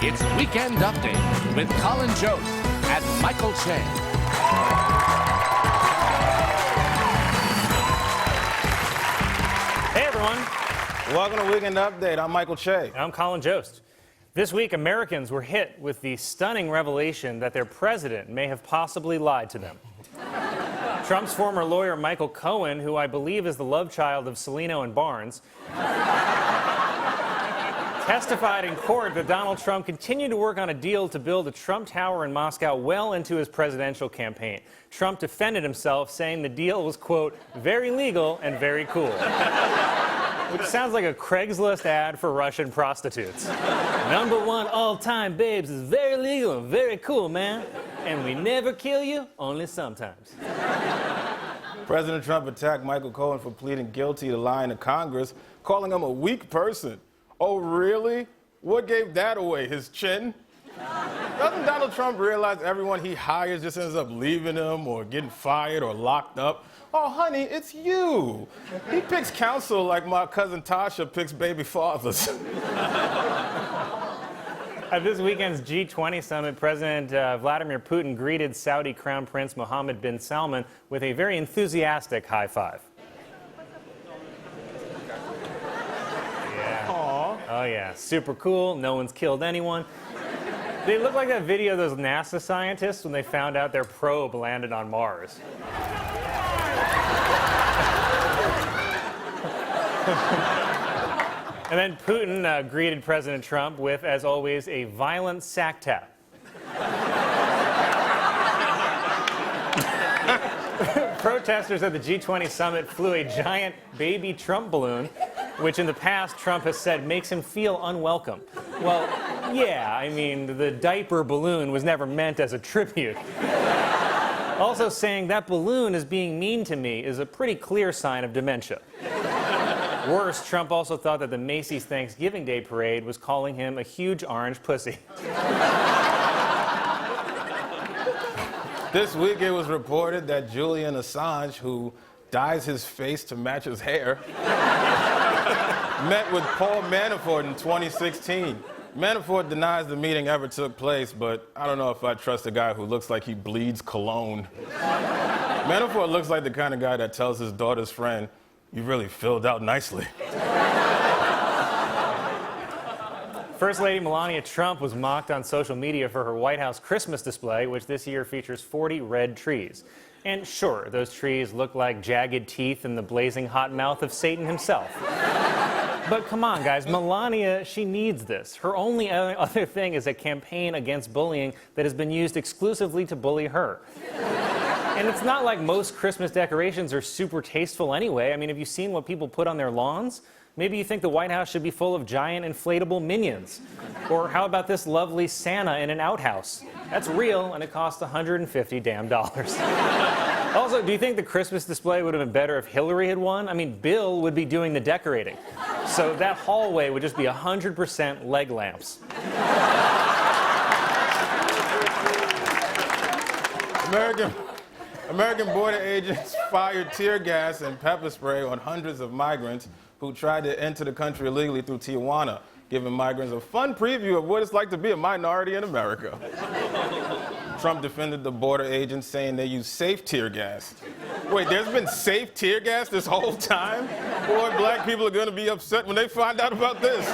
It's Weekend Update with Colin Jost and Michael Che. Hey, everyone. Welcome to Weekend Update. I'm Michael Che. I'm Colin Jost. This week, Americans were hit with the stunning revelation that their president may have possibly lied to them. Trump's former lawyer, Michael Cohen, who I believe is the love child of Celino and Barnes, testified in court that Donald Trump continued to work on a deal to build a Trump Tower in Moscow well into his presidential campaign. Trump defended himself, saying the deal was, quote, very legal and very cool. Which sounds like a Craigslist ad for Russian prostitutes. #1 all-time babes is very legal and very cool, man. And we never kill you, only sometimes. President Trump attacked Michael Cohen for pleading guilty to lying to Congress, calling him a weak person. Oh, really? What gave that away? His chin? Doesn't Donald Trump realize everyone he hires just ends up leaving him or getting fired or locked up? Oh, honey, it's you. He picks counsel like my cousin Tasha picks baby fathers. At this weekend's G20 summit, President Vladimir Putin greeted Saudi Crown Prince Mohammed bin Salman with a very enthusiastic high five. Yeah. Aww. Oh, yeah. Super cool. No one's killed anyone. They look like that video of those NASA scientists when they found out their probe landed on Mars. And then Putin greeted President Trump with, as always, a violent sack tap. Protesters at the G20 summit flew a giant baby Trump balloon, which in the past Trump has said makes him feel unwelcome. Well, yeah, I mean, the diaper balloon was never meant as a tribute. Also, saying that balloon is being mean to me is a pretty clear sign of dementia. Worse, Trump also thought that the Macy's Thanksgiving Day parade was calling him a huge orange pussy. This week it was reported that Julian Assange, who dyes his face to match his hair, met with Paul Manafort in 2016. Manafort denies the meeting ever took place, but I don't know if I trust a guy who looks like he bleeds cologne. Manafort looks like the kind of guy that tells his daughter's friend, "You really filled out nicely." First Lady Melania Trump was mocked on social media for her White House Christmas display, which this year features 40 red trees. And sure, those trees look like jagged teeth in the blazing hot mouth of Satan himself. But come on, guys, Melania, she needs this. Her only other thing is a campaign against bullying that has been used exclusively to bully her. And it's not like most Christmas decorations are super tasteful anyway. I mean, have you seen what people put on their lawns? Maybe you think the White House should be full of giant inflatable minions. Or how about this lovely Santa in an outhouse? That's real, and it costs $150 damn. Also, do you think the Christmas display would have been better if Hillary had won? I mean, Bill would be doing the decorating. So that hallway would just be 100% leg lamps. American border agents fired tear gas and pepper spray on hundreds of migrants who tried to enter the country illegally through Tijuana, giving migrants a fun preview of what it's like to be a minority in America. Trump defended the border agents, saying they use safe tear gas. Wait, there's been safe tear gas this whole time? Boy, black people are going to be upset when they find out about this.